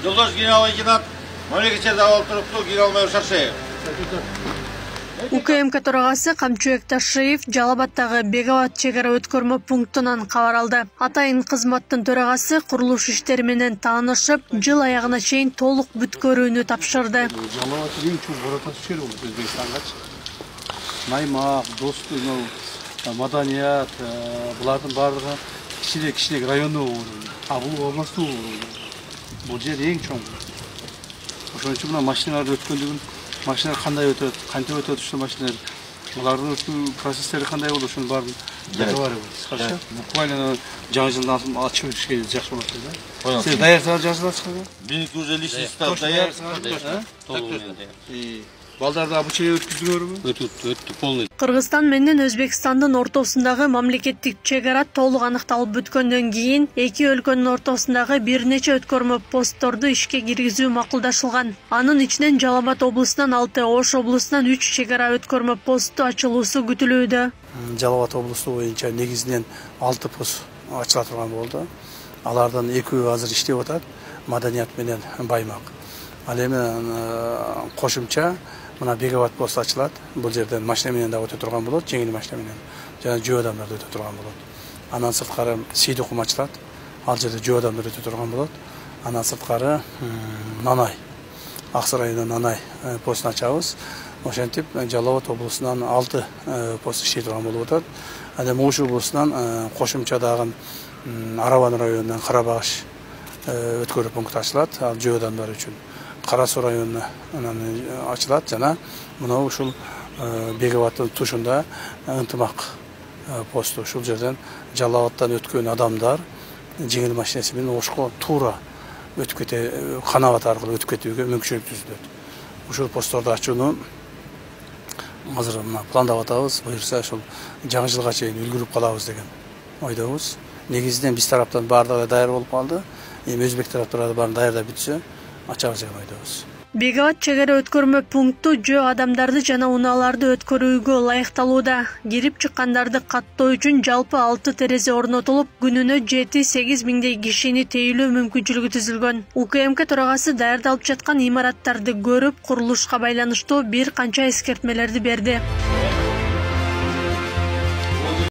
Жолдош генерал-лейтенант мамлекетче давал туруктуу генерал-майор Шаршеев. УКМК төрагасы Камчыбек Ташиев Жалабаттагы Бегават чегара өткөрмө пунктунан кабар алды. Атайын кызматтын төрагасы курулуш иштери менен таанышып, жыл аягына чейин толук бүткөрүүнү тапшырды. Жалабат эң чоң боротасы жер болду Өзбекстангачы. Наймак, достук, маданият, булардын бардыгы кичинек району бул областуу. Бул жер эң чоң. Ошон үчүн мына машиналар өткөндүгүн машина кандай өтөт, кантип өтөт ушул машиналар, булардын процесстери кандай болот, ушунун баарын бар. Кыскача, буквально жаңы жылдан соң ачып өтүшкө жакшы болот да. Сиз даярсыңар жазыласызбы? Меники уже личный состав даяр. Балдарды обучение өткүздүңөрбү? Өттү полный. Кыргызстан менен Өзбекстандын ортосундагы мамлекеттик чегара толук аныкталып бүткөндөн кийин эки өлкөнүн ортосундагы бир нече өткөрмө постторду ишке киргизүү макулдашылган. Анын ичинен Жалабат облусунан 6, Ош облусунан 3 чегара өткөрмө посту ачылуусу күтүлүүдө. Жалабат облусу боюнча негизинен 6 пост ачыла турган болду. Алардан 2 азыр иштеп атат, Маданият менен Баймак. Ал эми кошумча мына Бегават пост ачылат. Бул жерден машина менен да өтө турган болот, жеңил машина менен. Жана жөө адамдар да өтө турган болот. Анан сырткары Сейдукум ачылат. Ал жерде жөө адамдар өтө турган болот. Анан сырткары Нанай, Аксы районунун Нанай постун ачабыз. Ошентип Жалабат облусунан 6 пост иштей турган болуп атат. Анан Ош облусунан кошумча дагы Араван районунан Карабаш өткөрүү пункту ачылат. Ал жөө адамдар үчүн. Кара Суу районуна ачылат жана мына ушул Бегаваттын тушунда ынтымак посту. Ушул жерден Жалабаттан өткөн адамдар жеңил машинеси менен Ошко туура өтүп кете, Канабат аркылуу өтүп кетүүгө мүмкүнчүлүк түзүлөт. Ушул постторду ачууну азыр мына пландап атабыз. Буюрса ушул жаңы жылга чейин үлгүрүп калабыз деген ойдобуз. Негизинен биз тараптан баардыгы даяр болуп калды. Эми Өзбек тараптары баарын даярдап бүтсө ачабыз деген ойдобуз. Бегават чегара өткөрмө пункту жөө адамдарды жана унааларды өткөрүүгө ылайыкталууда. Кирип чыккандарды каттоо үчүн жалпы 6 терезе орнотулуп, күнүнө 7-8 миңдей кишини тейлөө мүмкүнчүлүгү түзүлгөн. УКМК төрагасы даярдалып жаткан имараттарды көрүп, курулушка байланыштуу бир канча эскертмелерди берди.